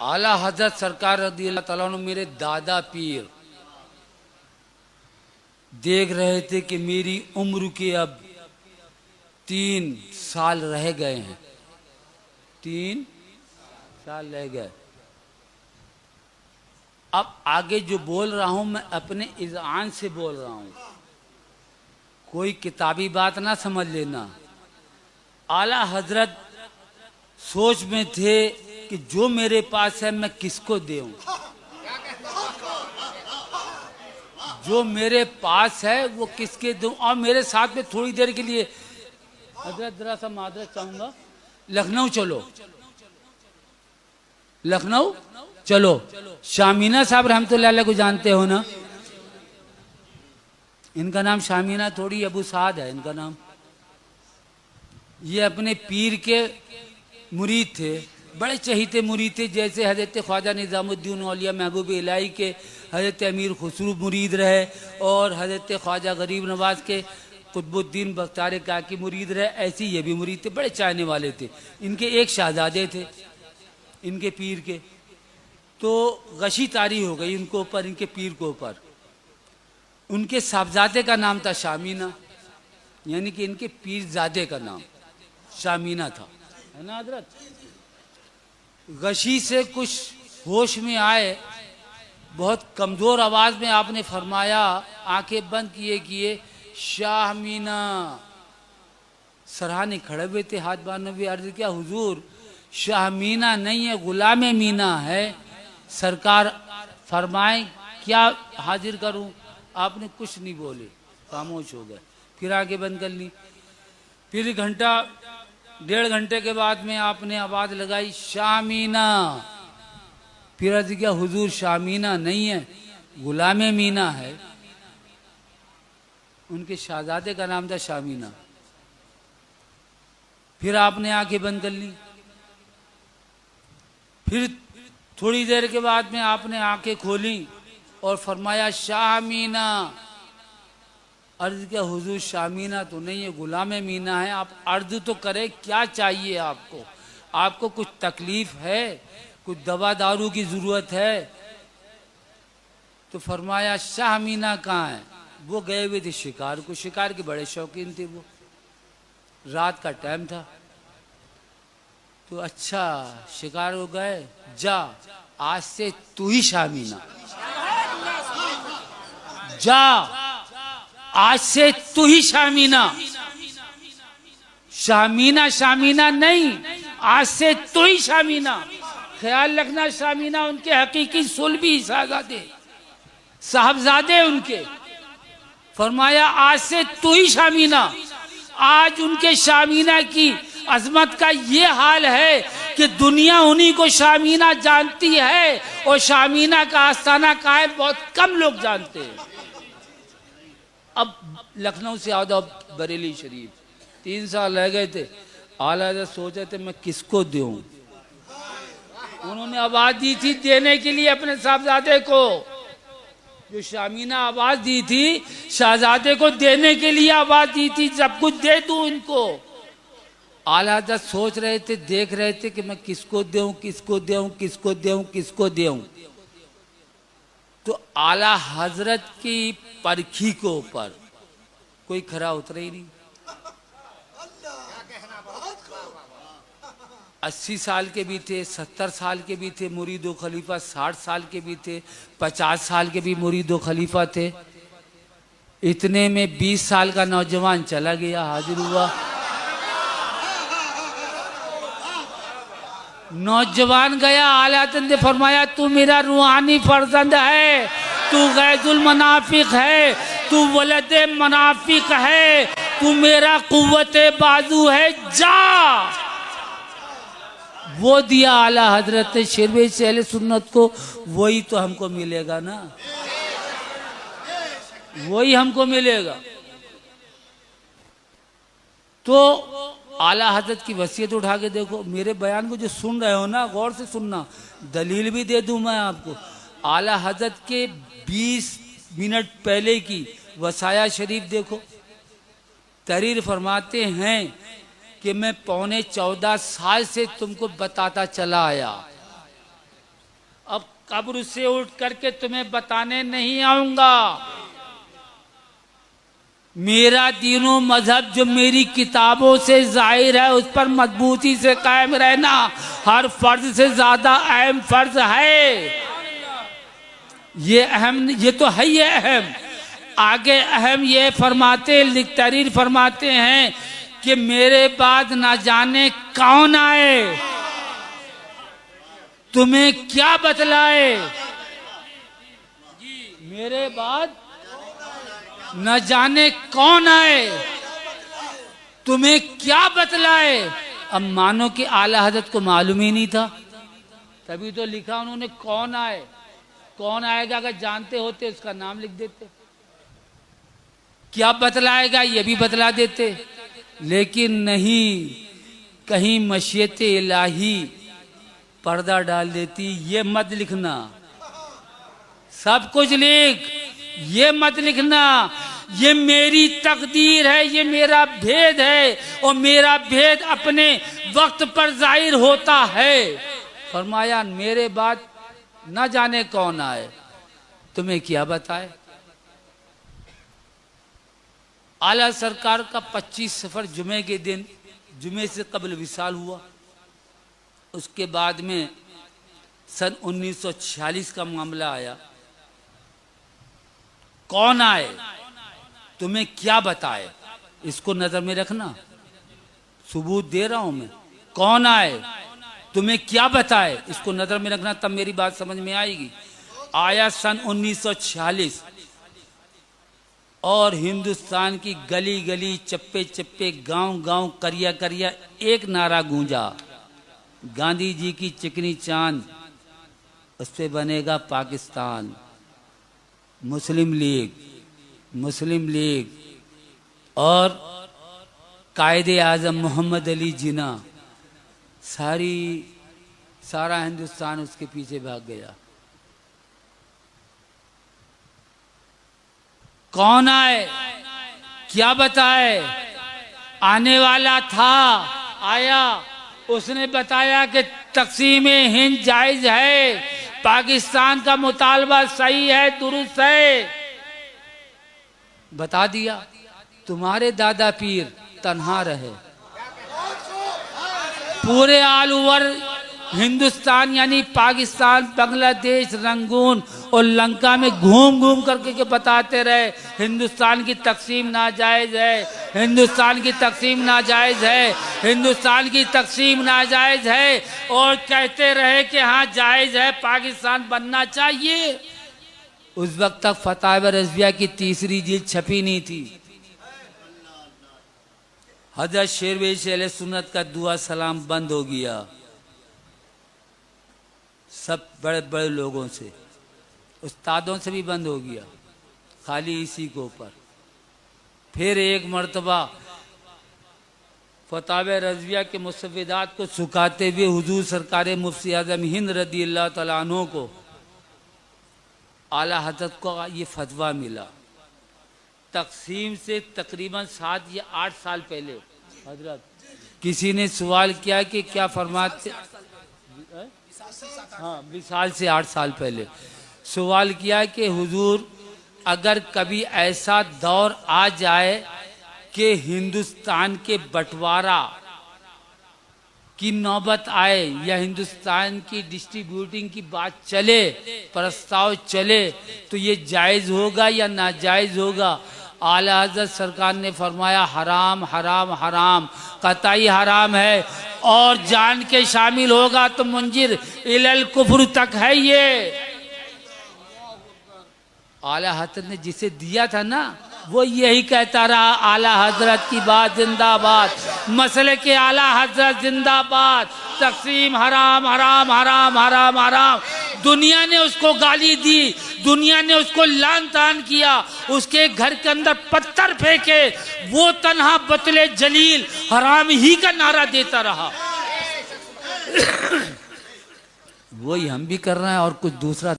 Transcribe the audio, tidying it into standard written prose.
आला हजरत सरकार रज़ी अल्लाह तआला अन्हु मेरे दादा पीर देख रहे थे कि मेरी उम्र के अब 3 साल रह गए हैं, 3 साल रह गए। अब आगे जो बोल रहा हूं मैं अपने इज़ान से बोल रहा हूं, कोई किताबी बात ना समझ लेना। आला हजरत सोच में थे कि जो मेरे पास है मैं किसको दूं, जो मेरे पास है वो किसके दूं। और मेरे साथ में थोड़ी देर के लिए हजरत जरा सा मादरत चाहूंगा, लखनऊ चलो, लखनऊ चलो। शामीना साहब रहमतुल्लाह अलैह को जानते हो ना? इनका नाम शामीना थोड़ी अबू साद है इनका नाम। ये अपने पीर के मुरीद थे, बड़े चहीते मुरीद थे। जैसे हजरत ख्वाजा निज़ामुद्दीन औलिया महबूब इलाही के हजरत अमीर खुसरू मुरीद रहे और हजरत ख्वाजा गरीब नवाज के कुतुबुद्दीन बख्तियार काकी मुरीद रहे, ऐसे ये भी मुरीद थे, बड़े चाहने वाले थे। इनके एक शहजादे थे इनके पीर के, तो गशी तारी हो गई उनको ऊपर, इनके पीर को ऊपर। उनके साहबजादे का नाम था शामीना, यानी कि इनके पीरजादे का नाम शामीना था, है ना हजरत? गशी से कुछ होश में आए, बहुत कमज़ोर आवाज़ में आपने फरमाया, आंखें बंद किए किए, शामीना। सरहाने खड़े हुए थे, हाथ बांधे हुए, अर्ज किया हुजूर शामीना नहीं है, गुलाम मीना है। सरकार फरमाए क्या हाजिर करूं? आपने कुछ नहीं बोले, खामोश हो गए। फिर आगे बंद कर ली। फिर घंटा 1.5 घंटे के बाद में आपने आवाज लगाई शामीना। फिर अर्ज किया हुजूर शामीना नहीं है, गुलाम मीना है। उनके शहजादे का नाम था शामीना। फिर आपने आंखें बंद कर ली। फिर थोड़ी देर के बाद में आपने आंखें खोली और फरमाया शामीना। अर्ज किया हुजूर शामीना तो नहीं है, गुलाम मीना है। आप अर्ज तो करें, क्या चाहिए आपको? आपको कुछ तकलीफ है, कुछ दवा दारू की जरूरत है? तो फरमाया शामीना कहाँ है? वो गए हुए थे शिकार को, शिकार के बड़े शौकीन थे वो। रात का टाइम था तो अच्छा शिकार हो गए, जा आज से तू ही शामीना, जा आज से तू ही शामीना। शामीना शामीना नहीं, आज से तू ही शामीना। ख्याल रखना शामीना उनके हकीकी सुलभी साहबजादे उनके। फरमाया आज से तू ही शामीना। आज उनके शामीना की अजमत का ये हाल है कि दुनिया उन्हीं को शामीना जानती है और शामीना का आस्थाना कहाँ है बहुत कम लोग जानते हैं। अब लखनऊ से आओ बरेली शरीफ, 3 साल रह गए थे। आला हज़रत सोचे थे मैं किसको दूं। उन्होंने आवाज दी थी देने के लिए अपने साहबजादे को, जो शामीना आवाज दी थी शहजादे को देने के लिए आवाज दी थी, सब कुछ दे दूं इनको। आला हज़रत सोच रहे थे, देख रहे थे कि मैं किसको दूं, किसको दूं, किसको दूं, किसको दूं। तो आला हजरत की परखी को ऊपर कोई खरा उतरे ही नहीं। 80 साल के भी थे, 70 साल के भी थे मुरीदो खलीफा, 60 साल के भी थे, 50 साल के भी मुरीदो खलीफा थे। इतने में 20 साल का नौजवान चला गया, हाजिर हुआ। नौजवान गया, आला हज़रत ने फरमाया तू मेरा रूहानी फर्जंद है, तू गैजुल मनाफिक है, तू वलदे मनाफिक है, तू मेरा कुव्वते बाजू है, जा। वो दिया आला हजरत ने शेरवे से अहले सुन्नत को, वही तो हमको मिलेगा ना, वही हमको मिलेगा। तो आला हजरत की वसीयत उठा के देखो। मेरे बयान को जो सुन रहे हो ना, गौर से सुनना, दलील भी दे दूं मैं आपको। आला हजरत के 20 मिनट पहले की वसाया शरीफ देखो। तहरीर फरमाते हैं कि मैं 14.25 साल से तुमको बताता चला आया अब कब्र से उठ करके तुम्हें बताने नहीं आऊंगा। मेरा दीनों मजहब जो मेरी किताबों से जाहिर है, उस पर मजबूती से कायम रहना हर फर्ज से ज्यादा अहम फर्ज है। ये अहम, ये तो है ये अहम। आगे अहम ये फरमाते, तहरीर फरमाते हैं कि मेरे बाद ना जाने कौन आए, तुम्हें क्या बतलाए। मेरे बाद न जाने कौन आए, तुम्हें क्या बतलाए। अब मानो कि आला हजरत को मालूम ही नहीं था, तभी तो लिखा उन्होंने कौन आए। कौन आएगा अगर जानते होते उसका नाम लिख देते। क्या बतलाएगा ये भी बतला देते, लेकिन नहीं, कहीं मशीयत इलाही पर्दा डाल देती। ये मत लिखना, सब कुछ लिख, ये मत लिखना। ये मेरी तकदीर है, ये मेरा भेद है, और मेरा भेद अपने वक्त पर जाहिर होता है। फरमाया मेरे बाद न जाने कौन आए, तुम्हें क्या बताए। आला सरकार का 25 सफर जुमे के दिन, जुमे से कबल विसाल हुआ। उसके बाद में सन 1946 का मामला आया। कौन आए, तुम्हें क्या बताए, इसको नजर में रखना। सबूत दे रहा हूं मैं। कौन आए, तुम्हें क्या बताए, इसको नजर में रखना, तब मेरी बात समझ में आएगी। आया सन 1946 और हिंदुस्तान की गली गली, चप्पे चप्पे, गांव गांव, करिया करिया एक नारा गूंजा, गांधी जी की चिकनी चांद, उस पे बनेगा पाकिस्तान। मुस्लिम लीग, मुस्लिम लीग और कायदे आजम मोहम्मद अली जिन्ना, सारा हिंदुस्तान उसके पीछे भाग गया। कौन आए, क्या बताए। आने वाला था, आया, उसने बताया कि तकसीम हिंद जायज है, पाकिस्तान का मुतालबा सही है, दुरुस्त है, बता दिया। तुम्हारे दादा पीर तन्हा रहे, पूरे ऑल ओवर हिंदुस्तान यानी पाकिस्तान, बांग्लादेश, रंगून और लंका में घूम घूम करके के बताते रहे हिंदुस्तान की तकसीम नाजायज है, हिंदुस्तान की तकसीम नाजायज है, हिंदुस्तान की तकसीम नाजायज है, और कहते रहे कि हाँ जायज है, पाकिस्तान बनना चाहिए। उस वक्त तक फतावा रज़विया की तीसरी जिल्द छपी नहीं थी। हजरत शेरवेश अहले सुन्नत का दुआ सलाम बंद हो गया सब बड़े बड़े लोगों से, उस्तादों से भी बंद हो गया, खाली इसी के ऊपर। फिर एक मर्तबा फतावा रज़विया के मुसव्विदात को सुखाते हुए हुजूर सरकार मुफ्ती आज़म हिंद रदी अल्लाह तआला अन्हु को, आला हज़रत को ये फतवा मिला। तकसीम से तकरीबन 7 या 8 साल पहले हजरत किसी ने सवाल किया कि क्या फरमाते, हाँ, विसाल से 8 साल पहले सवाल किया कि हुजूर अगर कभी ऐसा दौर आ जाए कि हिंदुस्तान के बंटवारा की नौबत आए या हिंदुस्तान की डिस्ट्रीब्यूटिंग की बात चले, प्रस्ताव चले, तो ये जायज़ होगा या नाजायज़ होगा। आला हज़रत सरकार ने फरमाया हराम हराम हराम, कतई हराम है, और जान के शामिल होगा तो मुंजिर इलल कुफ्र तक है। ये आला हज़रत ने जिसे दिया था ना, वो यही कहता रहा आला हज़रत की बात जिंदाबाद, मसले के आला हज़रत जिंदाबाद, तकसीम हराम हराम हराम हराम हराम। दुनिया ने उसको गाली दी, दुनिया ने उसको लान तान किया, उसके घर के अंदर पत्थर फेंके, वो तन्हा बतले जलील हराम ही का नारा देता रहा। वही हम भी कर रहे हैं और कुछ दूसरा